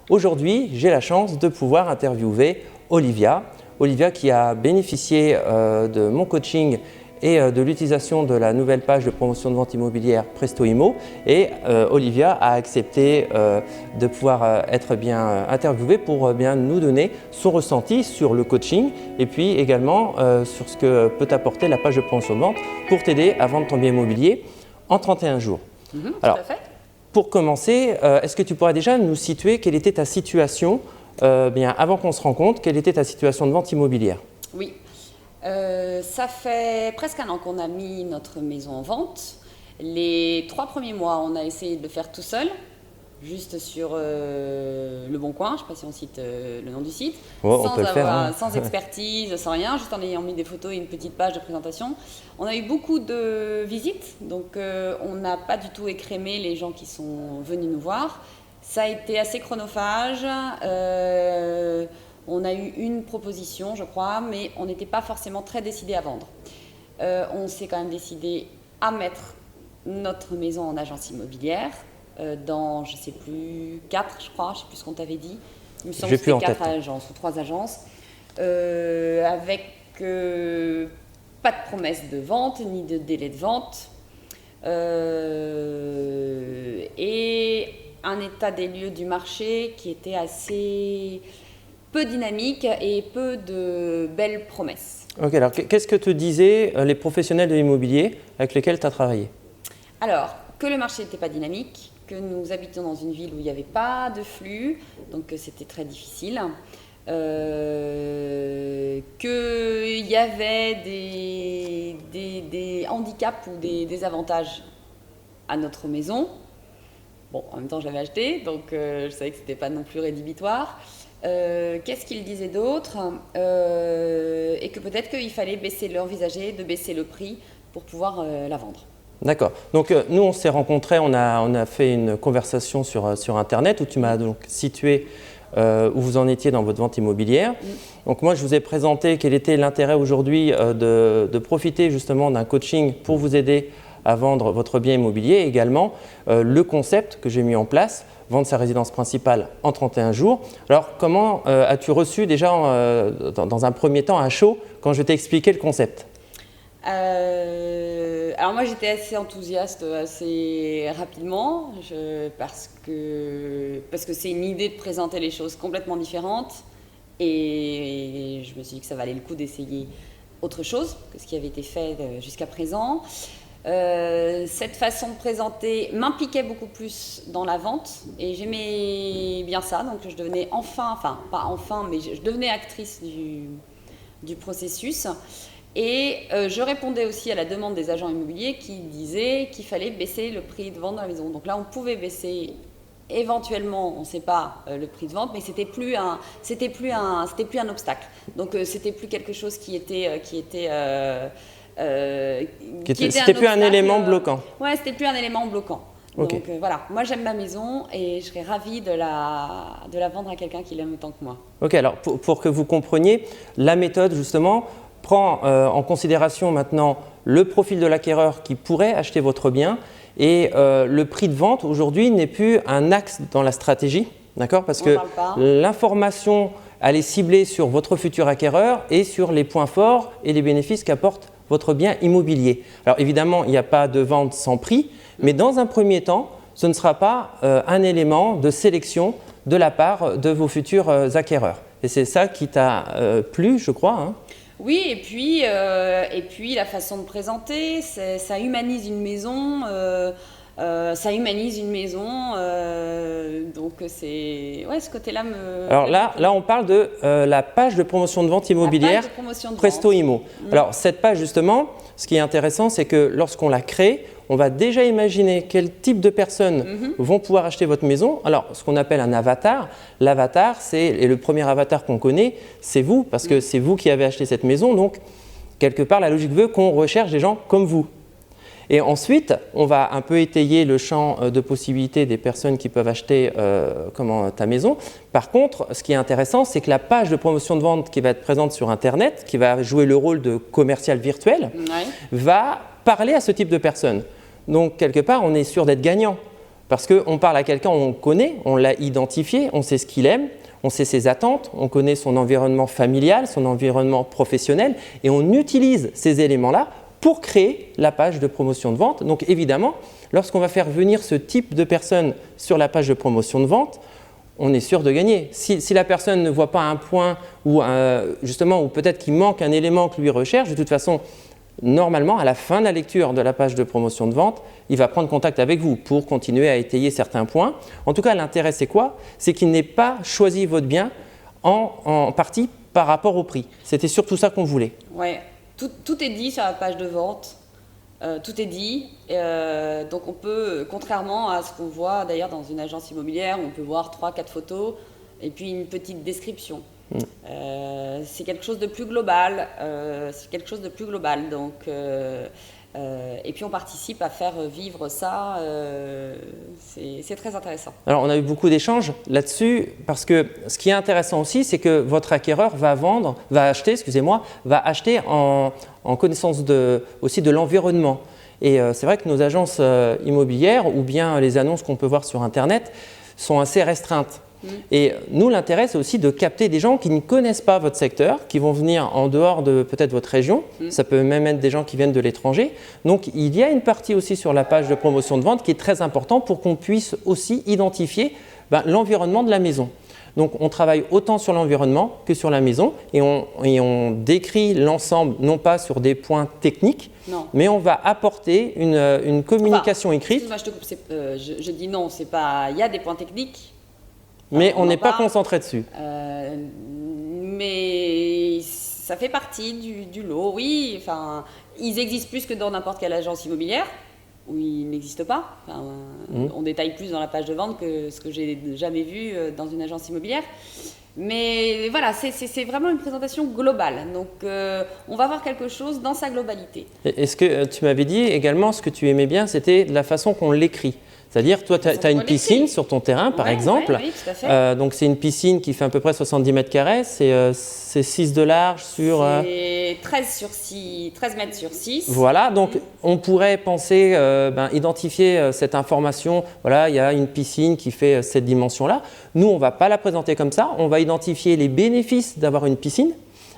Aujourd'hui, j'ai la chance de pouvoir interviewer Olivia. Olivia qui a bénéficié de mon coaching et de l'utilisation de la nouvelle page de promotion de vente immobilière Presto Imo. Et Olivia a accepté de pouvoir être bien interviewée pour bien nous donner son ressenti sur le coaching et puis également sur ce que peut apporter la page de promotion de vente pour t'aider à vendre ton bien immobilier en 31 jours. Alors, tout à fait. Pour commencer, est-ce que tu pourrais déjà nous situer quelle était ta situation bien avant qu'on se rencontre, quelle était ta situation de vente immobilière? Oui, ça fait presque un an qu'on a mis notre maison en vente. Les 3 premiers mois, on a essayé de le faire tout seul, juste sur Le Bon Coin, je ne sais pas si on cite le nom du site, sans expertise, sans rien, juste en ayant mis des photos et une petite page de présentation. On a eu beaucoup de visites, donc on n'a pas du tout écrémé les gens qui sont venus nous voir. Ça a été assez chronophage. On a eu une proposition, je crois, mais on n'était pas forcément très décidé à vendre. On s'est quand même décidé à mettre notre maison en agence immobilière dans, je ne sais plus, 4, je crois, je ne sais plus ce qu'on t'avait dit. Il me semble que c'était 4 agences ou 3 agences, avec pas de promesse de vente, ni de délai de vente, et un état des lieux du marché qui était assez peu dynamique et peu de belles promesses. Ok, alors qu'est-ce que te disaient les professionnels de l'immobilier avec lesquels tu as travaillé? Alors, que le marché n'était pas dynamique, que nous habitions dans une ville où il n'y avait pas de flux, donc c'était très difficile, qu'il y avait des handicaps ou des désavantages à notre maison. Bon, en même temps, je l'avais acheté, donc je savais que ce n'était pas non plus rédhibitoire. Qu'est-ce qu'ils disaient d'autre et que peut-être qu'il fallait envisager de baisser le prix pour pouvoir la vendre. D'accord. Donc nous, on s'est rencontrés, on a fait une conversation sur Internet où tu m'as donc situé où vous en étiez dans votre vente immobilière. Donc moi, je vous ai présenté quel était l'intérêt aujourd'hui de profiter justement d'un coaching pour vous aider à vendre votre bien immobilier et également le concept que j'ai mis en place, vendre sa résidence principale en 31 jours. Alors, comment as-tu reçu déjà dans un premier temps à chaud quand je t'ai expliqué le concept? Alors moi, j'étais assez enthousiaste assez rapidement parce que c'est une idée de présenter les choses complètement différentes et je me suis dit que ça valait le coup d'essayer autre chose que ce qui avait été fait jusqu'à présent. Cette façon de présenter m'impliquait beaucoup plus dans la vente et j'aimais bien ça, donc je devenais je devenais actrice du processus et je répondais aussi à la demande des agents immobiliers qui disaient qu'il fallait baisser le prix de vente de la maison. Donc là, on pouvait baisser éventuellement, on ne sait pas le prix de vente, mais c'était plus un obstacle. Donc c'était plus quelque chose qui était c'était plus un élément bloquant. Ouais, c'était plus un élément bloquant. Okay. Donc voilà, moi j'aime ma maison et je serais ravie de la vendre à quelqu'un qui l'aime autant que moi. Ok, alors pour que vous compreniez, la méthode justement prend en considération maintenant le profil de l'acquéreur qui pourrait acheter votre bien et le prix de vente aujourd'hui n'est plus un axe dans la stratégie, d'accord? Parce que l'information elle est ciblée sur votre futur acquéreur et sur les points forts et les bénéfices qu'apporte votre bien immobilier. Alors évidemment, il n'y a pas de vente sans prix, mais dans un premier temps, ce ne sera pas un élément de sélection de la part de vos futurs acquéreurs. Et c'est ça qui t'a plu, je crois, hein? Oui, et puis la façon de présenter, ça humanise une maison. Donc ce côté-là me... Alors là, on parle de la page de promotion de vente immobilière Presto Imo. Alors cette page justement, ce qui est intéressant, c'est que lorsqu'on la crée, on va déjà imaginer quel type de personnes vont pouvoir acheter votre maison. Alors ce qu'on appelle un avatar, l'avatar, et le premier avatar qu'on connaît, c'est vous, parce que c'est vous qui avez acheté cette maison. Donc quelque part, la logique veut qu'on recherche des gens comme vous. Et ensuite, on va un peu étayer le champ de possibilités des personnes qui peuvent acheter ta maison. Par contre, ce qui est intéressant, c'est que la page de promotion de vente qui va être présente sur Internet, qui va jouer le rôle de commercial virtuel, va parler à ce type de personnes. Donc, quelque part, on est sûr d'être gagnant. Parce qu'on parle à quelqu'un, on connaît, on l'a identifié, on sait ce qu'il aime, on sait ses attentes, on connaît son environnement familial, son environnement professionnel et on utilise ces éléments-là pour créer la page de promotion de vente. Donc évidemment, lorsqu'on va faire venir ce type de personnes sur la page de promotion de vente, on est sûr de gagner. Si la personne ne voit pas un point ou justement, ou peut-être qu'il manque un élément que lui recherche, de toute façon, normalement, à la fin de la lecture de la page de promotion de vente, il va prendre contact avec vous pour continuer à étayer certains points. En tout cas, l'intérêt, c'est quoi? C'est qu'il n'ait pas choisi votre bien en partie par rapport au prix. C'était surtout ça qu'on voulait. Oui, tout est dit sur la page de vente. Tout est dit. Donc on peut, contrairement à ce qu'on voit d'ailleurs dans une agence immobilière, où on peut voir 3-4 photos et puis une petite description. C'est quelque chose de plus global. Donc, et puis on participe à faire vivre ça. C'est très intéressant. Alors on a eu beaucoup d'échanges là-dessus parce que ce qui est intéressant aussi, c'est que votre acquéreur va acheter en connaissance aussi de l'environnement. Et c'est vrai que nos agences immobilières ou bien les annonces qu'on peut voir sur Internet sont assez restreintes. Et nous, l'intérêt, c'est aussi de capter des gens qui ne connaissent pas votre secteur, qui vont venir en dehors de peut-être votre région. Ça peut même être des gens qui viennent de l'étranger. Donc, il y a une partie aussi sur la page de promotion de vente qui est très importante pour qu'on puisse aussi identifier l'environnement de la maison. Donc, on travaille autant sur l'environnement que sur la maison et on décrit l'ensemble, non pas sur des points techniques, mais on va apporter une communication écrite. Excuse-moi, je te coupe. Je dis non, c'est pas. Il y a des points techniques. Mais on n'est pas concentré dessus. Mais ça fait partie du lot, oui. Enfin, ils existent plus que dans n'importe quelle agence immobilière, où ils n'existent pas. Enfin, on détaille plus dans la page de vente que ce que j'ai jamais vu dans une agence immobilière. Mais voilà, c'est vraiment une présentation globale. Donc, on va voir quelque chose dans sa globalité. Est-ce que tu m'avais dit également, ce que tu aimais bien, c'était la façon qu'on l'écrit? C'est-à-dire, toi, tu as une piscine sur ton terrain, par exemple. Oui, tout à fait. Donc, c'est une piscine qui fait à peu près 70 mètres carrés. C'est 6 de large sur… C'est 13 mètres sur 6. Voilà, donc on pourrait penser, identifier cette information. Voilà, il y a une piscine qui fait cette dimension-là. Nous, on ne va pas la présenter comme ça. On va identifier les bénéfices d'avoir une piscine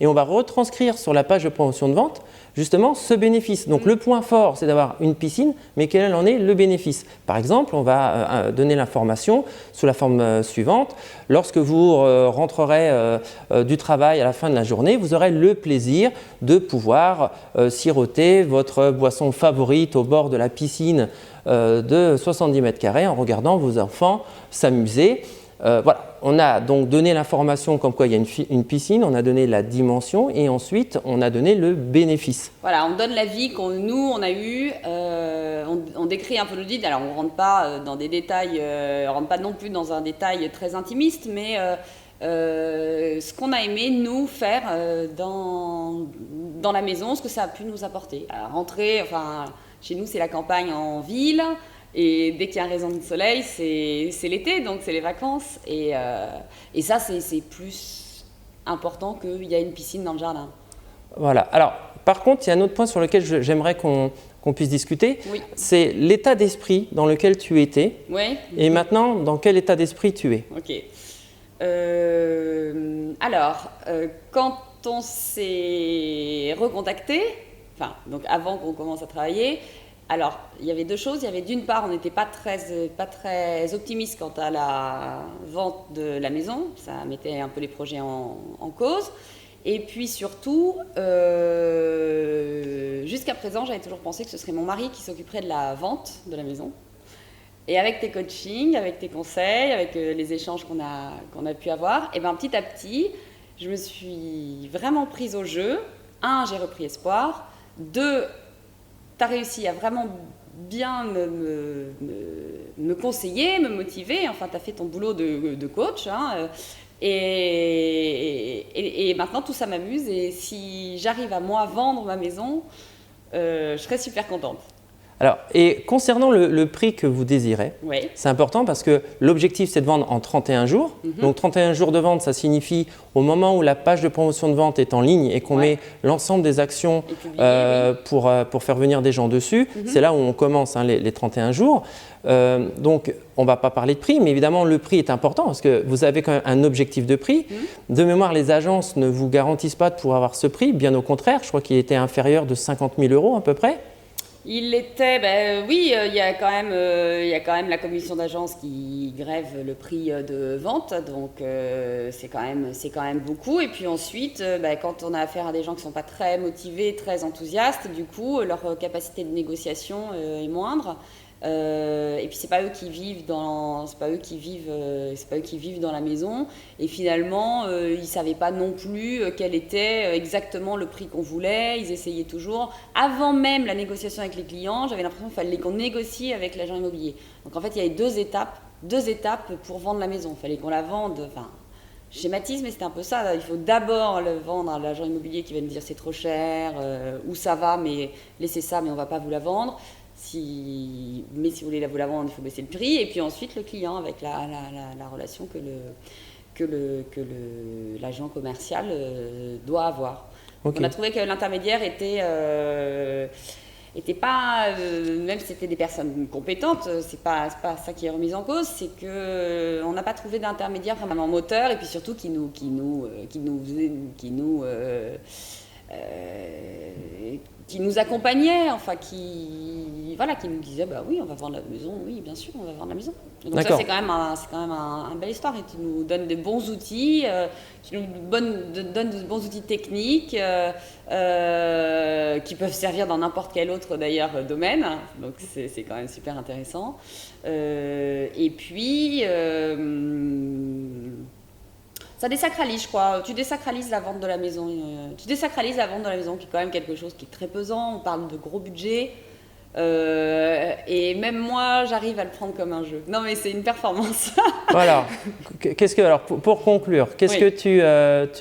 et on va retranscrire sur la page de promotion de vente justement ce bénéfice. Donc le point fort, c'est d'avoir une piscine, mais quel en est le bénéfice? Par exemple, on va donner l'information sous la forme suivante. Lorsque vous rentrerez du travail à la fin de la journée, vous aurez le plaisir de pouvoir siroter votre boisson favorite au bord de la piscine de 70 mètres carrés en regardant vos enfants s'amuser. Voilà, on a donc donné l'information comme quoi il y a une piscine, on a donné la dimension et ensuite on a donné le bénéfice. Voilà, on donne l'avis qu'on a eu, on décrit un peu l'audit. Alors on ne rentre pas dans des détails, on ne rentre pas non plus dans un détail très intimiste, mais ce qu'on a aimé nous faire dans la maison, ce que ça a pu nous apporter. Alors, rentrer, enfin, chez nous c'est la campagne en ville. Et dès qu'il y a un rayon de soleil, c'est l'été, donc c'est les vacances. Et ça, c'est plus important qu'il y a une piscine dans le jardin. Voilà. Alors, par contre, il y a un autre point sur lequel j'aimerais qu'on puisse discuter. Oui. C'est l'état d'esprit dans lequel tu étais. Oui. Et maintenant, dans quel état d'esprit tu es? Ok. Alors, quand on s'est recontacté, enfin, donc avant qu'on commence à travailler, alors, il y avait deux choses. Il y avait d'une part, on n'était pas très optimiste quant à la vente de la maison. Ça mettait un peu les projets en cause. Et puis surtout, jusqu'à présent, j'avais toujours pensé que ce serait mon mari qui s'occuperait de la vente de la maison. Et avec tes coachings, avec tes conseils, avec les échanges qu'on a pu avoir, et ben petit à petit, je me suis vraiment prise au jeu. 1, j'ai repris espoir. 2, tu as réussi à vraiment bien me conseiller, me motiver. Enfin, tu as fait ton boulot de coach. Hein, et maintenant, tout ça m'amuse. Et si j'arrive à moi vendre ma maison, je serais super contente. Alors, et concernant le prix que vous désirez, oui. c'est important parce que l'objectif, c'est de vendre en 31 jours. Donc, 31 jours de vente, ça signifie au moment où la page de promotion de vente est en ligne et qu'on met l'ensemble des actions pour faire venir des gens dessus. C'est là où on commence les 31 jours. Donc, on ne va pas parler de prix, mais évidemment, le prix est important parce que vous avez quand même un objectif de prix. De mémoire, les agences ne vous garantissent pas de pouvoir avoir ce prix. Bien au contraire, je crois qu'il était inférieur de 50 000 € à peu près. Il était, oui, il y a quand même la commission d'agence qui grève le prix de vente, donc c'est quand même beaucoup. Et puis ensuite, quand on a affaire à des gens qui ne sont pas très motivés, très enthousiastes, du coup, leur capacité de négociation est moindre. Et puis c'est pas eux qui vivent dans la maison, et finalement ils savaient pas non plus quel était exactement le prix qu'on voulait. Ils essayaient toujours, avant même la négociation avec les clients, j'avais l'impression qu'il fallait qu'on négocie avec l'agent immobilier. Donc en fait il y avait deux étapes pour vendre la maison. Il fallait qu'on la vende, enfin je schématise, mais c'était un peu ça. Il faut d'abord le vendre à l'agent immobilier qui va nous dire c'est trop cher, ou ça va, mais laissez ça, mais on va pas vous la vendre. Mais si vous voulez vous la vendre, il faut baisser le prix. Et puis ensuite, le client avec la relation que l'agent commercial doit avoir. Okay. On a trouvé que l'intermédiaire était pas, même si c'était des personnes compétentes, c'est pas ça qui est remis en cause, c'est que on n'a pas trouvé d'intermédiaire vraiment moteur, et puis surtout qui nous accompagnait, enfin qui nous disait oui, on va vendre la maison, oui bien sûr on va vendre la maison. Donc ça c'est quand même un belle histoire, et tu nous donnes des bons outils, tu nous donnes de bons outils techniques qui peuvent servir dans n'importe quel autre d'ailleurs domaine, donc c'est quand même super intéressant. Et puis ça désacralise, je crois. Tu désacralises la vente de la maison. Qui est quand même quelque chose qui est très pesant. On parle de gros budget. Et même moi, j'arrive à le prendre comme un jeu. Non, mais c'est une performance. Voilà. Alors, pour conclure, qu'est-ce que tu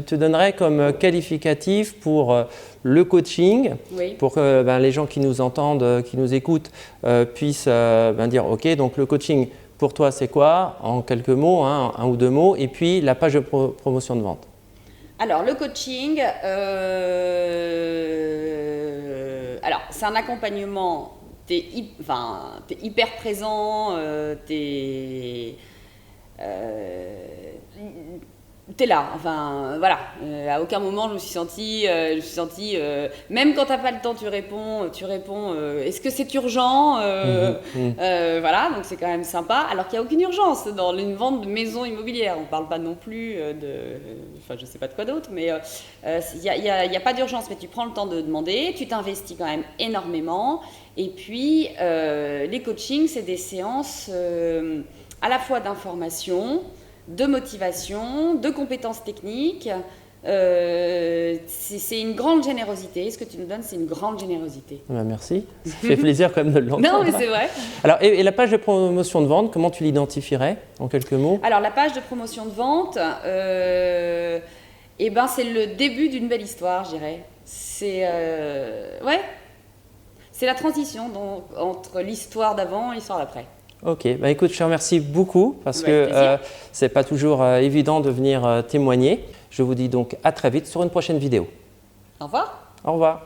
te donnerais comme qualificatif pour le coaching, pour que les gens qui nous entendent, qui nous écoutent, puissent dire « Ok, donc le coaching… » Pour toi, c'est quoi? En quelques mots, un ou deux mots, et puis la page de promotion de vente. Alors, le coaching, c'est un accompagnement, t'es hyper présent, t'es là, voilà. À aucun moment je me suis sentie, même quand t'as pas le temps, tu réponds. Est-ce que c'est urgent? Voilà, donc c'est quand même sympa. Alors qu'il n'y a aucune urgence dans une vente de maison immobilière. On parle pas non plus je sais pas de quoi d'autre, mais il y a pas d'urgence. Mais tu prends le temps de demander, tu t'investis quand même énormément. Et puis les coachings, c'est des séances à la fois d'information, de motivation, de compétences techniques. C'est une grande générosité. Ce que tu nous donnes, c'est une grande générosité. Merci. Ça fait plaisir quand même de l'entendre. Non, mais c'est vrai. Alors, et la page de promotion de vente, comment tu l'identifierais en quelques mots? Alors, la page de promotion de vente, c'est le début d'une belle histoire, je dirais. C'est la transition entre l'histoire d'avant et l'histoire d'après. Ok, écoute, je te remercie beaucoup parce que c'est pas toujours évident de venir témoigner. Je vous dis donc à très vite sur une prochaine vidéo. Au revoir. Au revoir.